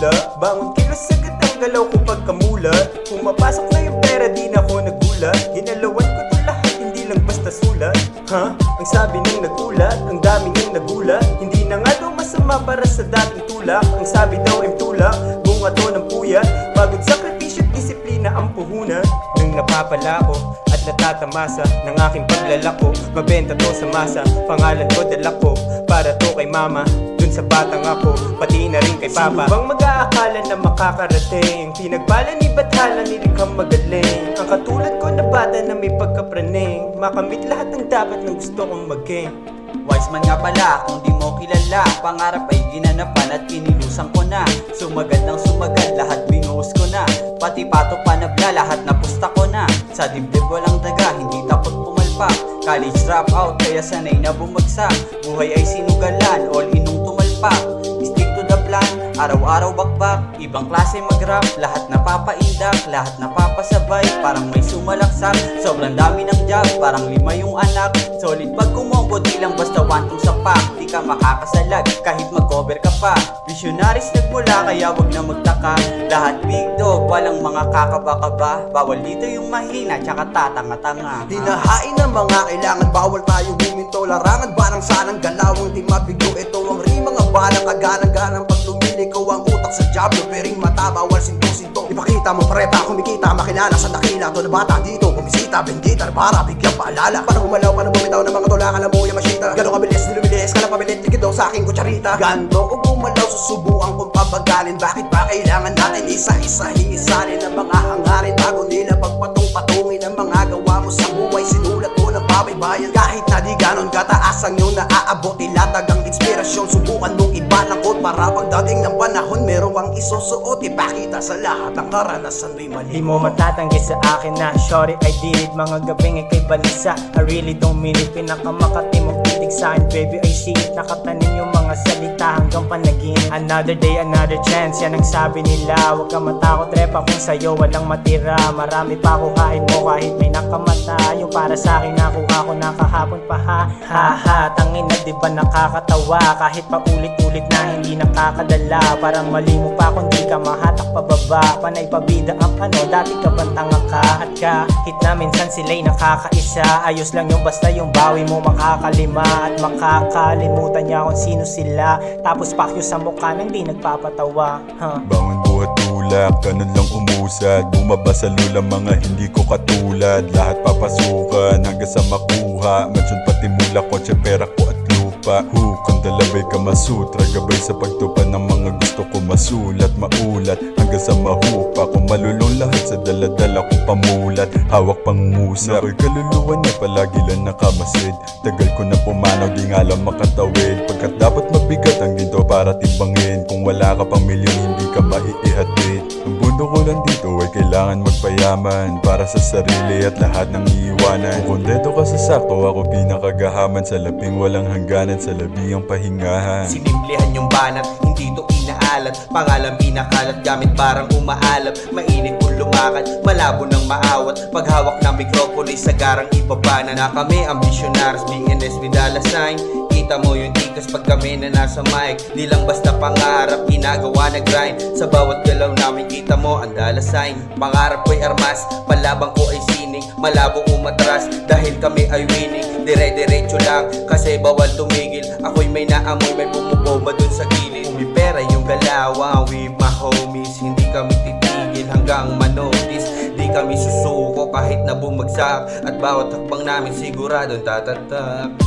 hula. Bangon kilos agad ang galaw ko pagkamulat. Pumapasok na yung pera di na ako nagulat. Ginalawan ko to lahat hindi lang basta sulat. Ang sabi ng nagulat, ang dami ng nagulat. Hindi na nga daw masama para sa dating tulak. Ang sabi daw ay tulak, bunga to ng puyat. Pagod sakripisyo at disiplina ang puhunan. Nang napapala ko at natatamasa ng aking paglalako, mabenta to sa masa, pangalan ko dala ko. Para to kay mama, dun sa batang ako, pati na rin kay papa. Sino bang mag-aakala na makakarating? Pinagpala ni Bathala, nilikhang magaling. Ang katulad ko na bata na may pagkapraning, makamit lahat ng dapat ng gusto kong maging. Wise man nga pala kung di mo kilala, pangarap ay ginanapan at kinilusan ko na. Sumagad ng sumagad, lahat binuhos ko na. Pati pato panabla, lahat napusta ko na. Sa dibdib walang daga, hindi takot pumalpak. College dropout, kaya sanay na bumagsak. Buhay ay sinugalan, all inong tumalpak. Stick to the plan, araw-araw bakbak. Ibang klase mag-rap, lahat napapaindak, lahat napapasabay, parang may sumalaksak. Sobrang dami ng job, parang 5 yung anak. Solid pag kumombo, di lang basta 1-2 sa pack. Di ka makakasalag, kahit mag-cover ka pa. Visionaries nagmula, kaya wag na magtaka. Lahat big dog, walang mga kakaba-kaba. Bawal dito yung mahina, tsaka tatanga-tanga. Hinahain ng mga kailangan, bawal tayong huminto. Larangan ba ng sanang galawang di mabigo? Ito ang rimang abala, kaganang-ganang pag lumilikaw ang utak sa jablo. Pering mata, bawal sinto-sinto. Ipakita mo preta, kumikita, makilala sa dakila. To na bata dito, bumisita, benditar para bigyang paalala. Paano umalaw, paano bumitaw ng mga tulakan ng buya masyita. Gano'ng kabilis, nilumilis, ka na pabilit, tigid daw sa aking kutsarita. Ganto o gumalaw, susubukan kong pabagalin. Bakit ba kailangan natin isa-isahin, isalin ang mga hangarin bago nila pagpatong-patungin ang mga gawa mo sa buhay. Sinulat mo ng bayan kahit na di ganon kataas ang iyong naaabot. Ilatag ang inspirasyon, subukan mong ibalangkot para pagdating ng panahon meron kang isusuot. Ipakita sa lahat ang karanasan may mali. Di mo matatanggi sa akin na shorty I did it. Mga gabing ikay balisa, I really don't mean it. Pinakamakati mong titig sa akin, baby I see it. Nakatanim yung mga salita hanggang panaginip. Another day, another chance, yan ang sabi nila. Huwag ka matakot, repa kung sa'yo walang matira. Marami pa kuhain mo kahit may nakamata. Yung para sa akin nakuha ko na kahapon pa ha. Tangin na diba nakakatawa, kahit pa ulit-ulit na hindi nakakadala. Parang mali mo pa kung di ka mahatak pababa. Panay pabida ang dati ka bang tanga ka? At kahit na minsan sila'y nakakaisa, ayos lang yung basta yung bawi mo makakalima. At makakalimutan niya kung sino sila. Tapos pakyo sa mukha nang di nagpapatawa. Bangon buhat tulak, ganun lang umusad. Bumaba sa lula mga hindi ko katulad. Lahat papasukan hanggang sa makuha. Mansyon pati mula, kotse, pera ko at lupa. Kung dalabay ka masutra, gabay sa pagtupad ng mga gusto ko masulat, maulat hanggang sa mahupa. Kung malulong lahat sa daladala ko pamulat, hawak pang musa. Ako'y kaluluwa na palagi lang nakamasid. Tagal ko na pumanaw, di nga lang makatawid. Pagkat dapat mabigat ang ginto para timbangin. Kung wala ka pang milyon, hindi ka maiihatid. Ang mundo ko lang dito ay kailangan magpayaman para sa sarili at lahat ng iiwanan. Kung kontento ka sa sakto, ako pinakagahaman. Sa labing walang hangganan, sa labing ang pahingahan. Sinimplihan yung banat, hindi to inaalat. Pangalan pinakalat, gamit parang umaalap. Mainit kung lumakad, malabo ng maawat. Paghawak ng mikropono, sagarang ibabana. Na kami ang visionaries, BNS with dollar sign. Kita mo yung tikas pag kami na nasa mic. Di lang basta pangarap, ginagawa na grind. Sa bawat galaw namin kita mo ang dollar sign. Pangarap ko'y armas, palabang ko ay sining. Malabo umatras, dahil kami ay winning. Dire-diretso lang, kasi bawal tumigil. Ako'y may naamoy, may bumuboba dun sa gilid. Umipera yung galawa with my homies. Hindi kami titigil hanggang manotis. Di kami susuko kahit na bumagsak. At bawat hakbang namin siguradong tatatak.